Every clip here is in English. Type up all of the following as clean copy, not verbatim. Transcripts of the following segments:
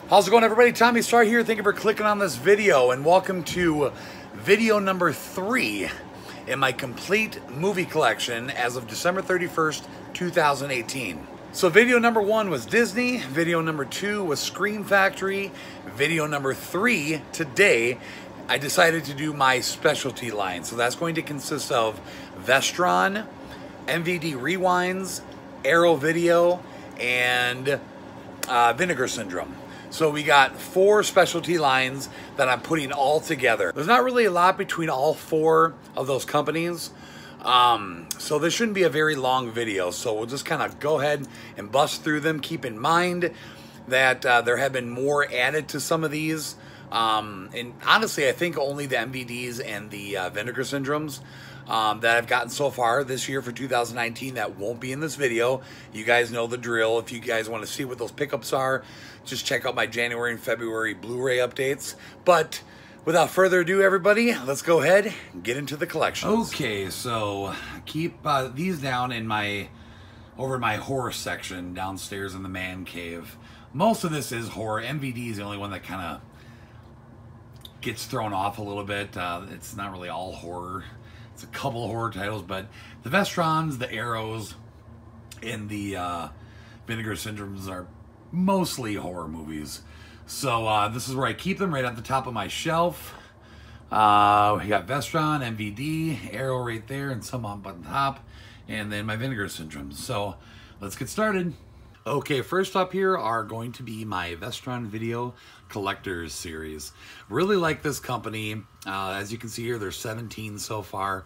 How's it going, everybody? Tommy Star here. Thank you for clicking on this video, and welcome to video number 3 in my complete movie collection as of December 31st, 2018. So video number 1 was Disney, video number 2 was Scream Factory, video number 3 today I decided to do my specialty line. So that's going to consist of Vestron, MVD Rewinds, Arrow Video, and Vinegar Syndrome. So we got 4 specialty lines that I'm putting all together. There's not really a lot between all 4 of those companies. So this shouldn't be a very long video. So we'll just kind of go ahead and bust through them. Keep in mind that there have been more added to some of these. And honestly, I think only the MVDs and the Vinegar Syndromes that I've gotten so far this year for 2019 that won't be in this video. You guys know the drill. If you guys want to see what those pickups are, just check out my January and February Blu-ray updates. But without further ado, everybody, let's go ahead and get into the collections. Okay, so keep these down in over in my horror section downstairs in the man cave. Most of this is horror. MVD is the only one that kind of gets thrown off a little bit. It's not really all horror. It's a couple of horror titles, but the Vestrons, the Arrows, and the Vinegar Syndromes are mostly horror movies. So this is where I keep them, right at the top of my shelf. We got Vestron, MVD, Arrow right there, and some up on top, and then my Vinegar Syndromes. So let's get started. Okay, first up here are going to be my Vestron Video Collectors series. Really like this company. As you can see here, there's 17 so far.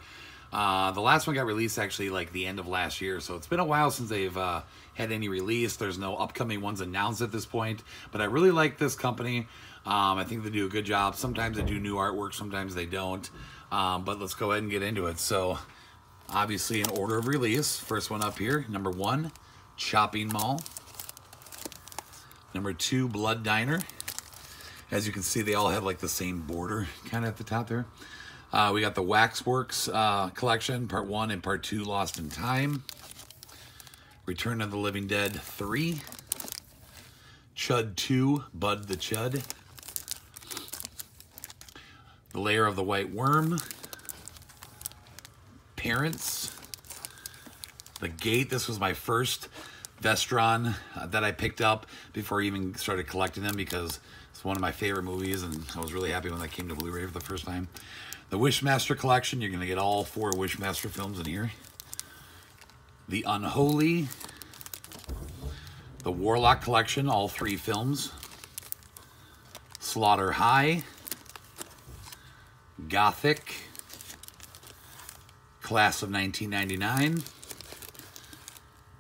The last one got released actually like the end of last year, so it's been a while since they've had any release. There's no upcoming ones announced at this point, but I really like this company. I think they do a good job. Sometimes they do new artwork, sometimes they don't. But let's go ahead and get into it. So obviously in order of release, first one up here, number 1, Chopping Mall. Number 2, Blood Diner. As you can see, they all have like the same border kind of at the top there. We got the Waxworks collection, part 1 and part 2, Lost in Time. Return of the Living Dead 3. Chud 2, Bud the Chud. The Lair of the White Worm. Parents. The Gate. This was my first Vestron that I picked up before I even started collecting them, because it's one of my favorite movies, and I was really happy when that came to Blu-ray for the first time. The Wishmaster collection. You're going to get all 4 Wishmaster films in here. The Unholy. The Warlock collection, all 3 films. Slaughter High. Gothic. Class of 1999.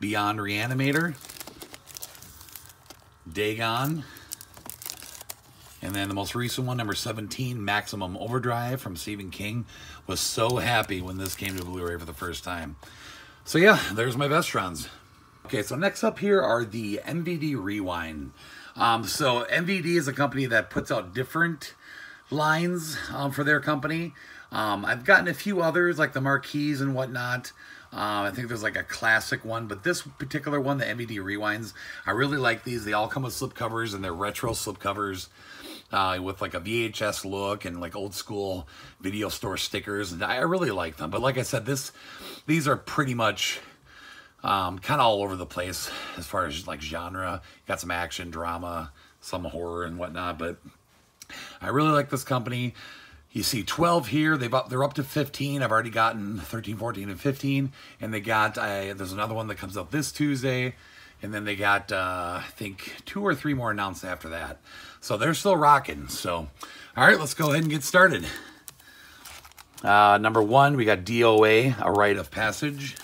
Beyond Reanimator. Dagon. And then the most recent one, number 17, Maximum Overdrive from Stephen King. Was so happy when this came to Blu-ray for the first time. So yeah, there's my Vestrons. Okay, so next up here are the MVD Rewind. So MVD is a company that puts out different lines for their company. I've gotten a few others like the Marquees and whatnot. I think there's like a classic one, but this particular one, the MVD Rewinds, I really like these. They all come with slipcovers, and they're retro slipcovers with like a VHS look and like old school video store stickers, and I really like them. But like I said, these are pretty much kind of all over the place as far as like genre. Got some action, drama, some horror and whatnot, but I really like this company. You see 12 here. They're up to 15. I've already gotten 13, 14, and 15. And they got, there's another one that comes out this Tuesday. And then they got, I think, 2 or 3 more announced after that. So they're still rocking. So, all right, let's go ahead and get started. Number 1, we got DOA, A Rite of Passage.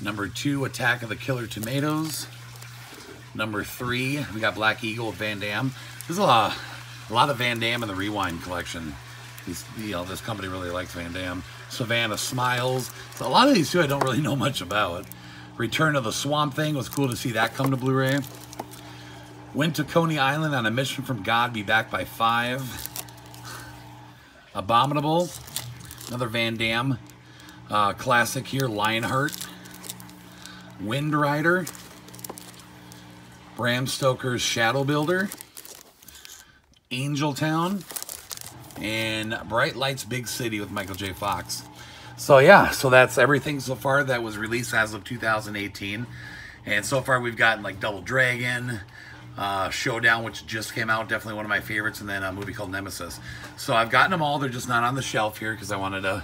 Number 2, Attack of the Killer Tomatoes. Number 3, we got Black Eagle with Van Damme. There's a lot of Van Damme in the Rewind collection. This company really likes Van Damme. Savannah Smiles. So a lot of these too I don't really know much about. Return of the Swamp Thing. Was cool to see that come to Blu-ray. Went to Coney Island on a mission from God. Be back by 5. Abominable. Another Van Damme classic here. Lionheart. Wind Rider. Bram Stoker's Shadow Builder, Angel Town, and Bright Lights Big City with Michael J. Fox. So yeah, so that's everything so far that was released as of 2018. And so far we've gotten like Double Dragon, Showdown, which just came out, definitely one of my favorites, and then a movie called Nemesis. So I've gotten them all. They're just not on the shelf here because I wanted to,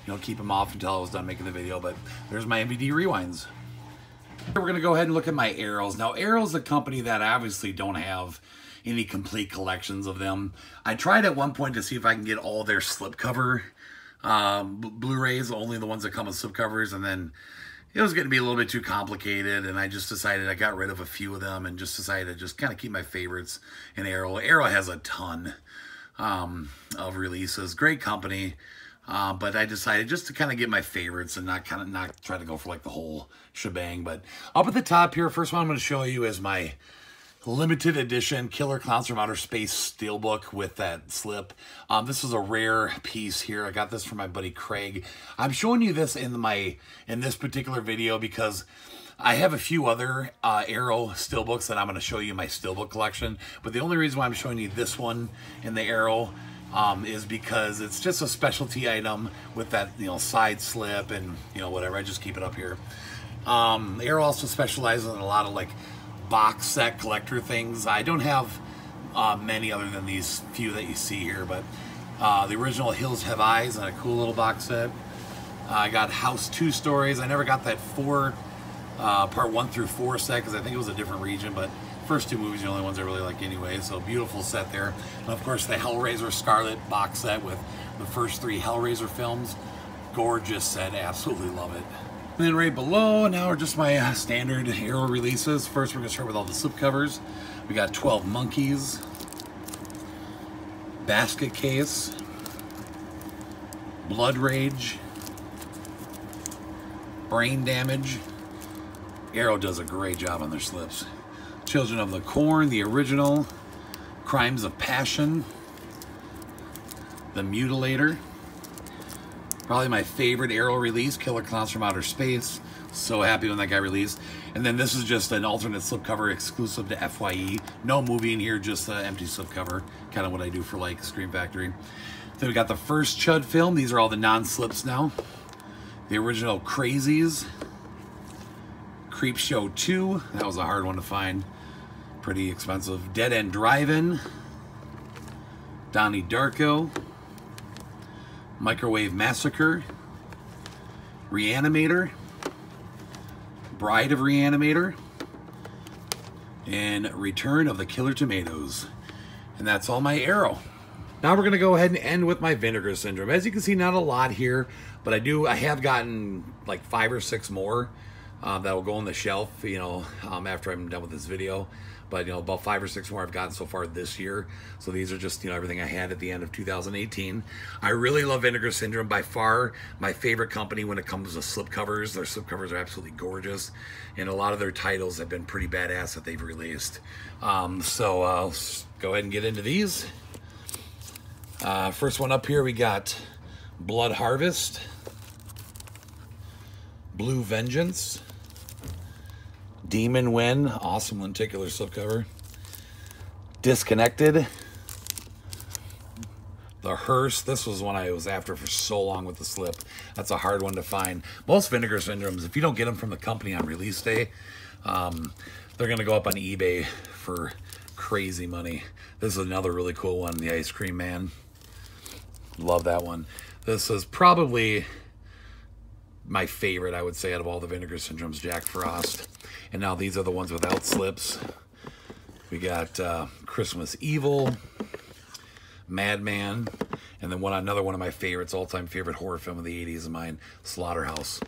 you know, keep them off until I was done making the video. But there's my MVD Rewinds. We're going to go ahead and look at my Arrows. Now, Arrow's a company that I obviously don't have any complete collections of them. I tried at one point to see if I can get all their slipcover Blu-rays, only the ones that come with slipcovers, and then it was going to be a little bit too complicated, and I just decided I got rid of a few of them and just decided to just kind of keep my favorites in Arrow. Arrow has a ton of releases. Great company, but I decided just to kind of get my favorites and not try to go for like the whole shebang. But up at the top here, first one I'm going to show you is my limited edition Killer Clowns from Outer Space steelbook with that slip. This is a rare piece here. I got this from my buddy Craig. I'm showing you this in this particular video because I have a few other Arrow steelbooks that I'm going to show you in my steelbook collection. But the only reason why I'm showing you this one in the Arrow is because it's just a specialty item with that, you know, side slip and, you know, whatever. I just keep it up here. Arrow also specializes in a lot of like box set collector things. I don't have many other than these few that you see here, but the original Hills Have Eyes and a cool little box set. I got House 2 Stories. I never got that part 1 through 4 set because I think it was a different region, but first two movies are the only ones I really like anyway, so beautiful set there. And of course the Hellraiser Scarlet box set with the first 3 Hellraiser films. Gorgeous set, absolutely love it. And then right below, now are just my standard Arrow releases. First, we're going to start with all the slipcovers. We got 12 Monkeys, Basket Case, Blood Rage, Brain Damage. Arrow does a great job on their slips. Children of the Corn, the original, Crimes of Passion, The Mutilator. Probably my favorite Arrow release, Killer Clowns from Outer Space. So happy when that got released. And then this is just an alternate slipcover exclusive to FYE. No movie in here, just an empty slipcover. Kind of what I do for like Scream Factory. Then we got the first Chud film. These are all the non-slips now. The original Crazies. Creep Show 2. That was a hard one to find. Pretty expensive. Dead End Drive-In. Donnie Darko. Microwave Massacre, Reanimator, Bride of Reanimator, and Return of the Killer Tomatoes. And that's all my Arrow. Now we're going to go ahead and end with my Vinegar Syndrome. As you can see, not a lot here, but I have gotten like 5 or 6 more that will go on the shelf, you know, after I'm done with this video. But, you know, about 5 or 6 more I've gotten so far this year. So these are just, you know, everything I had at the end of 2018. I really love Vinegar Syndrome. By far my favorite company when it comes to slipcovers. Their slipcovers are absolutely gorgeous. And a lot of their titles have been pretty badass that they've released. So I'll go ahead and get into these. First one up here, we got Blood Harvest, Blue Vengeance, Demon Win, awesome lenticular slipcover. Disconnected. The Hearse, this was one I was after for so long with the slip. That's a hard one to find. Most Vinegar Syndromes, if you don't get them from the company on release day, they're gonna go up on eBay for crazy money. This is another really cool one, the Ice Cream Man. Love that one. This is probably my favorite, I would say, out of all the Vinegar Syndromes, Jack Frost. And now these are the ones without slips. We got Christmas Evil, Madman, and then another one of my favorites, all-time favorite horror film of the 80s of mine, Slaughterhouse.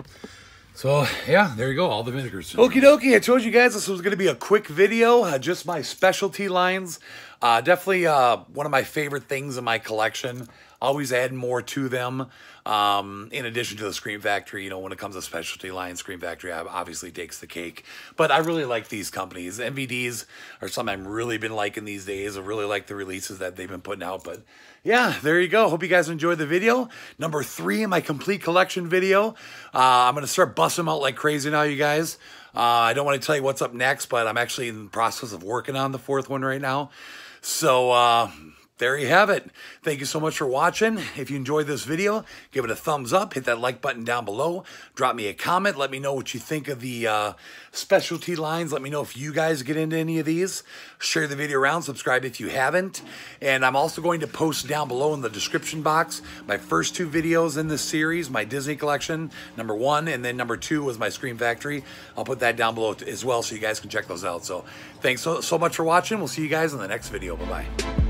So, yeah, there you go, all the Vinegar Syndromes. Okie dokie, I told you guys this was going to be a quick video, just my specialty lines. Definitely one of my favorite things in my collection. Always add more to them. In addition to the Scream Factory, you know, when it comes to specialty lines, Scream Factory obviously takes the cake. But I really like these companies. MVDs are something I've really been liking these days. I really like the releases that they've been putting out. But yeah, there you go. Hope you guys enjoyed the video. Number 3 in my complete collection video. I'm going to start busting them out like crazy now, you guys. I don't want to tell you what's up next, but I'm actually in the process of working on the fourth one right now. So there you have it. Thank you so much for watching. If you enjoyed this video, give it a thumbs up. Hit that like button down below. Drop me a comment. Let me know what you think of the specialty lines. Let me know if you guys get into any of these. Share the video around. Subscribe if you haven't. And I'm also going to post down below in the description box my first 2 videos in this series, my Disney collection, number 1, and then number 2 was my Scream Factory. I'll put that down below as well so you guys can check those out. So thanks so much for watching. We'll see you guys in the next video. Bye-bye.